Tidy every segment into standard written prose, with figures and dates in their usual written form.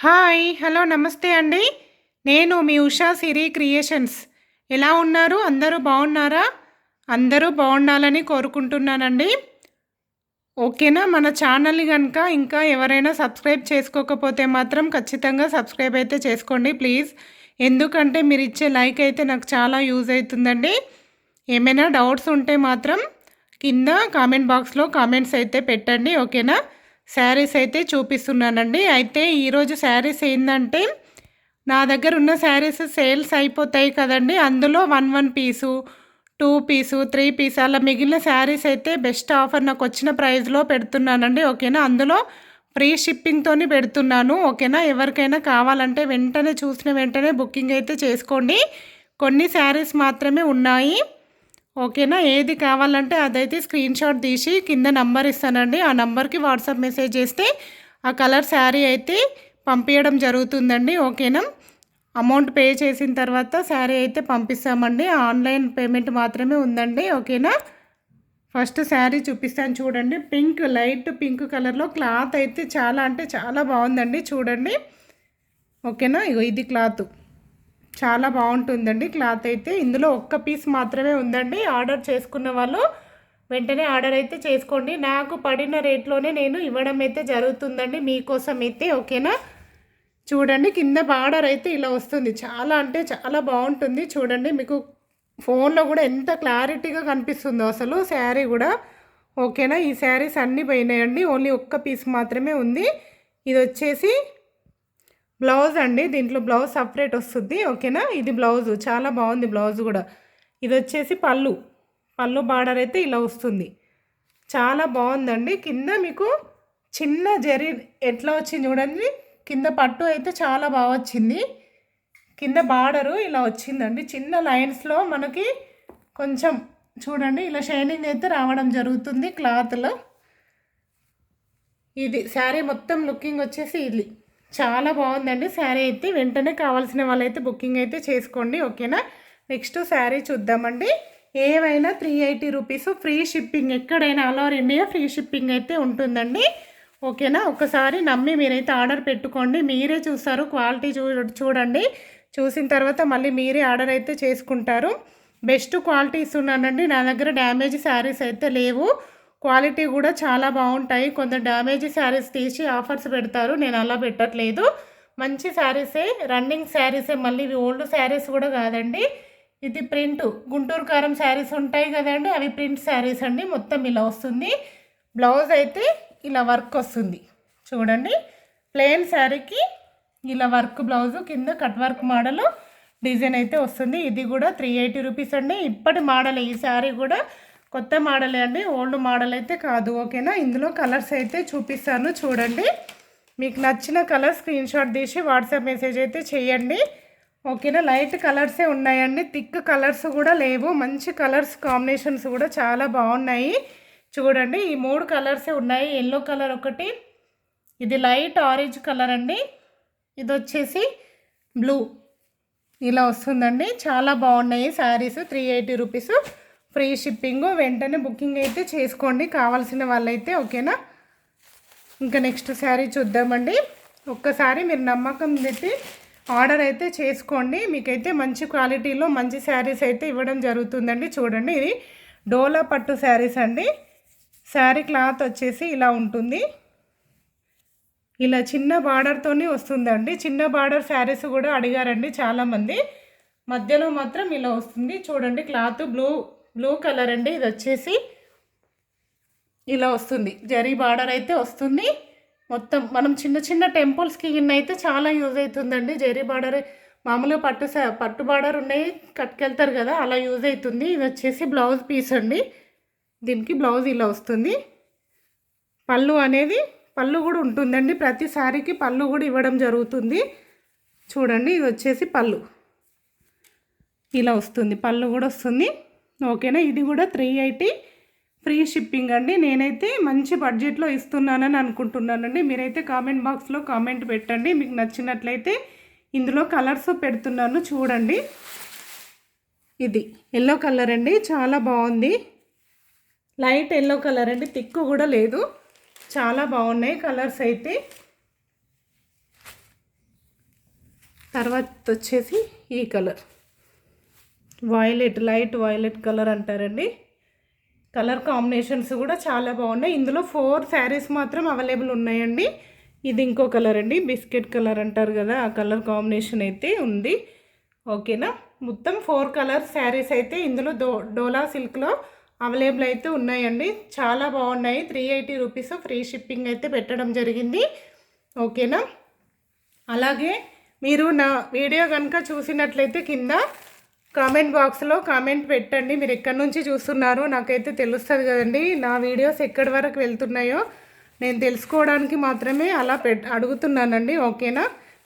Hi! Hello! నమస్తే అండి. నేను మీ ఉషా సిరి క్రియేషన్స్. ఎలా ఉన్నారు? అందరూ బాగున్నారా? అందరూ బాగుండాలని కోరుకుంటున్నానండి. ఓకేనా? మన ఛానల్‌ని గనుక ఇంకా ఎవరైనా సబ్స్క్రైబ్ చేసుకోకపోతే మాత్రం ఖచ్చితంగా సబ్స్క్రైబ్ అయితే చేసుకోండి ప్లీజ్. ఎందుకంటే మీరిచ్చే లైక్ అయితే నాకు చాలా యూజ్ అవుతుందండి. ఏమైనా డౌట్స్ ఉంటే మాత్రం కింద కామెంట్ బాక్స్‌లో కామెంట్స్ అయితే పెట్టండి. ఓకేనా? శారీస్ అయితే చూపిస్తున్నానండి. అయితే ఈరోజు శారీస్ ఏందంటే నా దగ్గర ఉన్న శారీస్ సేల్స్ అయిపోతాయి కదండీ! అందులో 1 పీసు, 2 పీసు, 3 పీస్ అలా మిగిలిన శారీస్ అయితే బెస్ట్ ఆఫర్ నాకొచ్చిన ప్రైస్‌లో పెడుతున్నానండి. ఓకేనా? అందులో ఫ్రీ షిప్పింగ్‌తోని పెడుతున్నాను. ఓకేనా? ఎవరికైనా కావాలంటే వెంటనే చూసిన వెంటనే బుకింగ్ అయితే చేసుకోండి. కొన్ని శారీస్ మాత్రమే ఉన్నాయి. ఓకేనా? ఏది కావాలంటే అదైతే స్క్రీన్‌షాట్ తీసి కింద నంబర్ ఇస్తానండి. ఆ నంబర్‌కి వాట్సాప్ మెసేజ్ చేస్తే ఆ కలర్ శారీ అయితే పంపియడం జరుగుతుందండి. ఓకేనా? అమౌంట్ పే చేసిన తర్వాత శారీ అయితే పంపిస్తామండి. ఆన్లైన్ పేమెంట్ మాత్రమే ఉందండి. ఓకేనా? ఫస్ట్ శారీ చూపిస్తాను చూడండి. లైట్ పింక్ కలర్‌లో క్లాత్ అయితే చాలా అంటే చాలా బాగుందండి. చూడండి. ఓకేనా? ఇగో ఇది క్లాత్. చాలా బాగుంటుందండి క్లాత్ అయితే. ఇందులో ఒక్క పీస్ మాత్రమే ఉందండి. ఆర్డర్ చేసుకున్న వాళ్ళు వెంటనే ఆర్డర్ అయితే చేసుకోండి. నాకు పడిన రేట్లోనే నేను ఇవ్వడం అయితే జరుగుతుందండి మీకోసం అయితే. ఓకేనా? చూడండి కింద బార్డర్ అయితే ఇలా వస్తుంది. చాలా అంటే చాలా బాగుంటుంది. చూడండి మీకు ఫోన్లో కూడా ఎంత క్లారిటీగా కనిపిస్తుందో అసలు శారీ కూడా. ఓకేనా? ఈ శారీస్ అన్నీ పోయినాయండి. ఓన్లీ ఒక్క పీస్ మాత్రమే ఉంది. ఇది వచ్చేసి బ్లౌజ్ అండి. దీంట్లో బ్లౌజ్ సపరేట్ వస్తుంది. ఓకేనా? ఇది బ్లౌజు చాలా బాగుంది బ్లౌజ్ కూడా. ఇది వచ్చేసి పళ్ళు బార్డర్ అయితే ఇలా వస్తుంది. చాలా బాగుందండి. కింద మీకు చిన్న జరీ ఎట్లా వచ్చింది చూడండి. కింద పట్టు అయితే చాలా బాగా వచ్చింది. కింద బార్డరు ఇలా వచ్చిందండి. చిన్న లైన్స్లో మనకి కొంచెం చూడండి ఇలా షైనింగ్ అయితే రావడం జరుగుతుంది క్లాత్లో. ఇది శారీ మొత్తం లుకింగ్ వచ్చేసి ఇది చాలా బాగుందండి శారీ అయితే. వెంటనే కావాల్సిన వాళ్ళైతే బుకింగ్ అయితే చేసుకోండి. ఓకేనా? నెక్స్ట్ శారీ చూద్దామండి. ఏవైనా 380 రూపీస్ ఫ్రీ షిప్పింగ్. ఎక్కడైనా all over India free shipping అయితే ఉంటుందండి. ఓకేనా? ఒకసారి నమ్మి మీరైతే ఆర్డర్ పెట్టుకోండి. మీరే చూస్తారు క్వాలిటీ చూడండి. చూసిన తర్వాత మళ్ళీ మీరే ఆర్డర్ అయితే చేసుకుంటారు. బెస్ట్ క్వాలిటీ ఇస్తున్నానండి. నా దగ్గర డ్యామేజ్ శారీస్ అయితే లేవు. క్వాలిటీ కూడా చాలా బాగుంటాయి. కొంత డ్యామేజ్ శారీస్ తీసి ఆఫర్స్ పెడతారు. నేను అలా పెట్టట్లేదు. మంచి శారీసే, రన్నింగ్ శారీసే. మళ్ళీ ఇవి ఓల్డ్ శారీస్ కూడా కాదండి. ఇది ప్రింట్ గుంటూరు కారం శారీస్ ఉంటాయి కదండి, అవి ప్రింట్ శారీస్ అండి. మొత్తం ఇలా వస్తుంది. బ్లౌజ్ అయితే ఇలా వర్క్ వస్తుంది. చూడండి ప్లెయిన్ శారీకి ఇలా వర్క్ బ్లౌజు, కింద కట్ వర్క్ మోడల్ డిజైన్ అయితే వస్తుంది. ఇది కూడా 380 రూపీస్ అండి. ఇప్పటి మోడల్ ఈ శారీ కూడా కొత్త మోడలే అండి, ఓల్డ్ మోడల్ అయితే కాదు. ఓకేనా? ఇందులో కలర్స్ అయితే చూపిస్తాను చూడండి. మీకు నచ్చిన కలర్ స్క్రీన్షాట్ తీసి వాట్సాప్ మెసేజ్ అయితే చేయండి. ఓకేనా? లైట్ కలర్సే ఉన్నాయండి, థిక్ కలర్స్ కూడా లేవు. మంచి కలర్స్ కాంబినేషన్స్ కూడా చాలా బాగున్నాయి. చూడండి ఈ 3 కలర్సే ఉన్నాయి. ఎల్లో కలర్ ఒకటి, ఇది లైట్ ఆరెంజ్ కలర్ అండి, ఇది వచ్చేసి బ్లూ. ఇలా వస్తుందండి. చాలా బాగున్నాయి శారీస్. 380 rupees free shipping. వెంటనే బుకింగ్ అయితే చేసుకోండి కావాల్సిన వాళ్ళైతే. ఓకేనా? ఇంకా నెక్స్ట్ శారీ చూద్దామండి. ఒక్కసారి మీరు నమ్మకం పెట్టి ఆర్డర్ అయితే చేసుకోండి. మీకైతే మంచి క్వాలిటీలో మంచి శారీస్ అయితే ఇవ్వడం జరుగుతుందండి. చూడండి ఇది డోలా పట్టు శారీస్ అండి. శారీ క్లాత్ వచ్చేసి ఇలా ఉంటుంది. ఇలా చిన్న బార్డర్తోనే వస్తుందండి. చిన్న బార్డర్ శారీస్ కూడా అడిగారండి చాలామంది. మధ్యలో మాత్రం ఇలా వస్తుంది. చూడండి క్లాత్ బ్లూ కలర్ అండి. ఇది వచ్చేసి ఇలా వస్తుంది. జరీ బార్డర్ అయితే వస్తుంది. మొత్తం మనం చిన్న చిన్న టెంపుల్స్కి అయితే చాలా యూజ్ అవుతుందండి. జరీ బార్డర్ మామూలుగా పట్టు బార్డర్ ఉన్నాయి కట్టుకెళ్తారు కదా, అలా యూజ్ అవుతుంది. ఇది వచ్చేసి బ్లౌజ్ పీస్ అండి. దీనికి బ్లౌజ్ ఇలా వస్తుంది. పళ్ళు కూడా ఉంటుందండి. ప్రతి సారీకి పళ్ళు కూడా ఇవ్వడం జరుగుతుంది. చూడండి ఇది వచ్చేసి పళ్ళు ఇలా వస్తుంది. పళ్ళు కూడా వస్తుంది. ఓకేనా? ఇది కూడా 380 ఫ్రీ షిప్పింగ్ అండి. నేనైతే మంచి బడ్జెట్లో ఇస్తున్నానని అనుకుంటున్నానండి. మీరైతే కామెంట్ బాక్స్లో కామెంట్ పెట్టండి మీకు నచ్చినట్లయితే. ఇందులో కలర్స్ పెడుతున్నాను చూడండి. ఇది ఎల్లో కలర్ అండి, చాలా బాగుంది. లైట్ ఎల్లో కలర్ అండి, థిక్ కూడా లేదు. చాలా బాగున్నాయి కలర్స్ అయితే. తర్వాత వచ్చేసి ఈ కలర్ లైట్ వైలెట్ కలర్ అంటారండి. కలర్ కాంబినేషన్స్ కూడా చాలా బాగున్నాయి. ఇందులో 4 శారీస్ మాత్రం అవైలబుల్ ఉన్నాయండి. ఇది ఇంకో కలర్ అండి, బిస్కెట్ కలర్ అంటారు కదా, ఆ కలర్ కాంబినేషన్ అయితే ఉంది. ఓకేనా, మొత్తం 4 కలర్ శారీస్ అయితే ఇందులో డోలా సిల్క్లో అవైలబుల్ అయితే ఉన్నాయండి. చాలా బాగున్నాయి. 380 రూపీస్ ఫ్రీ షిప్పింగ్ అయితే పెట్టడం జరిగింది. ఓకేనా, అలాగే మీరు నా వీడియో కనుక చూసినట్లయితే కింద కామెంట్ బాక్స్లో కామెంట్ పెట్టండి. మీరు ఎక్కడి నుంచి చూస్తున్నారో నాకైతే తెలుస్తుంది కదండి. నా వీడియోస్ ఎక్కడి వరకు వెళ్తున్నాయో నేను తెలుసుకోవడానికి మాత్రమే అలా అడుగుతున్నానండి. ఓకేనా,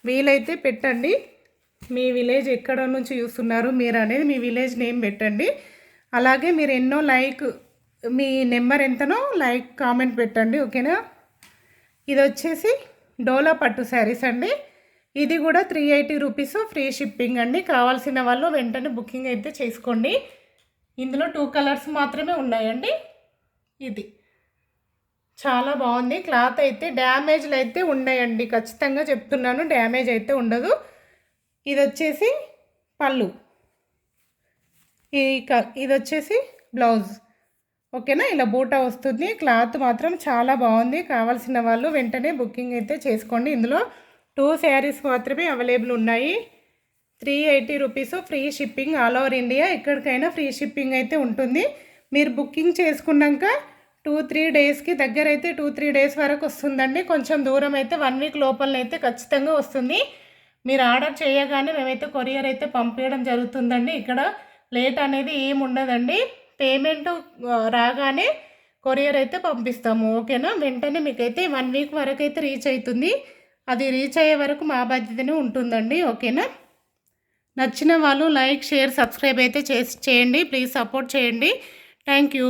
వీలైతే పెట్టండి. మీ విలేజ్ ఎక్కడ నుంచి చూస్తున్నారు మీరు అనేది మీ విలేజ్ నేమ్ పెట్టండి. అలాగే మీరు ఎన్నో మీ నెంబర్ ఎంతనో కామెంట్ పెట్టండి. ఓకేనా, ఇది వచ్చేసి డోలా పట్టు శారీస్ అండి. ఇది కూడా 380 రూపీస్ ఫ్రీ షిప్పింగ్ అండి. కావాల్సిన వాళ్ళు వెంటనే బుకింగ్ అయితే చేసుకోండి. ఇందులో 2 కలర్స్ మాత్రమే ఉన్నాయండి. ఇది చాలా బాగుంది. క్లాత్ అయితే డ్యామేజ్లు అయితే ఉన్నాయండి, ఖచ్చితంగా చెప్తున్నాను, డ్యామేజ్ అయితే ఉండదు. ఇది వచ్చేసి పళ్ళు, ఇది వచ్చేసి బ్లౌజ్. ఓకేనా, ఇలా బూటా వస్తుంది. క్లాత్ మాత్రం చాలా బాగుంది. కావాల్సిన వాళ్ళు వెంటనే బుకింగ్ అయితే చేసుకోండి. ఇందులో 2 శారీస్ మాత్రమే అవైలబుల్ ఉన్నాయి. 380 rupees free shipping all over India. ఎక్కడికైనా ఫ్రీ షిప్పింగ్ అయితే ఉంటుంది. మీరు బుకింగ్ చేసుకున్నాక 2-3 డేస్కి దగ్గర అయితే 2-3 డేస్ వరకు వస్తుందండి. కొంచెం దూరం అయితే 1 వీక్ లోపలనైతే ఖచ్చితంగా వస్తుంది. మీరు ఆర్డర్ చేయగానే మేమైతే కొరియర్ అయితే పంపించడం జరుగుతుందండి. ఇక్కడ లేట్ అనేది ఏమి ఉండదండి. పేమెంట్ రాగానే కొరియర్ అయితే పంపిస్తాము. ఓకేనా, వెంటనే మీకైతే 1 వీక్ వరకు అయితే రీచ్ అవుతుంది. అది రీచ్ అయ్యే వరకు మా బాధ్యతనే ఉంటుందండి. ఓకేనా, నచ్చిన వాళ్ళు లైక్, షేర్, సబ్స్క్రైబ్ అయితే చేయండి. ప్లీజ్ సపోర్ట్ చేయండి. Thank you.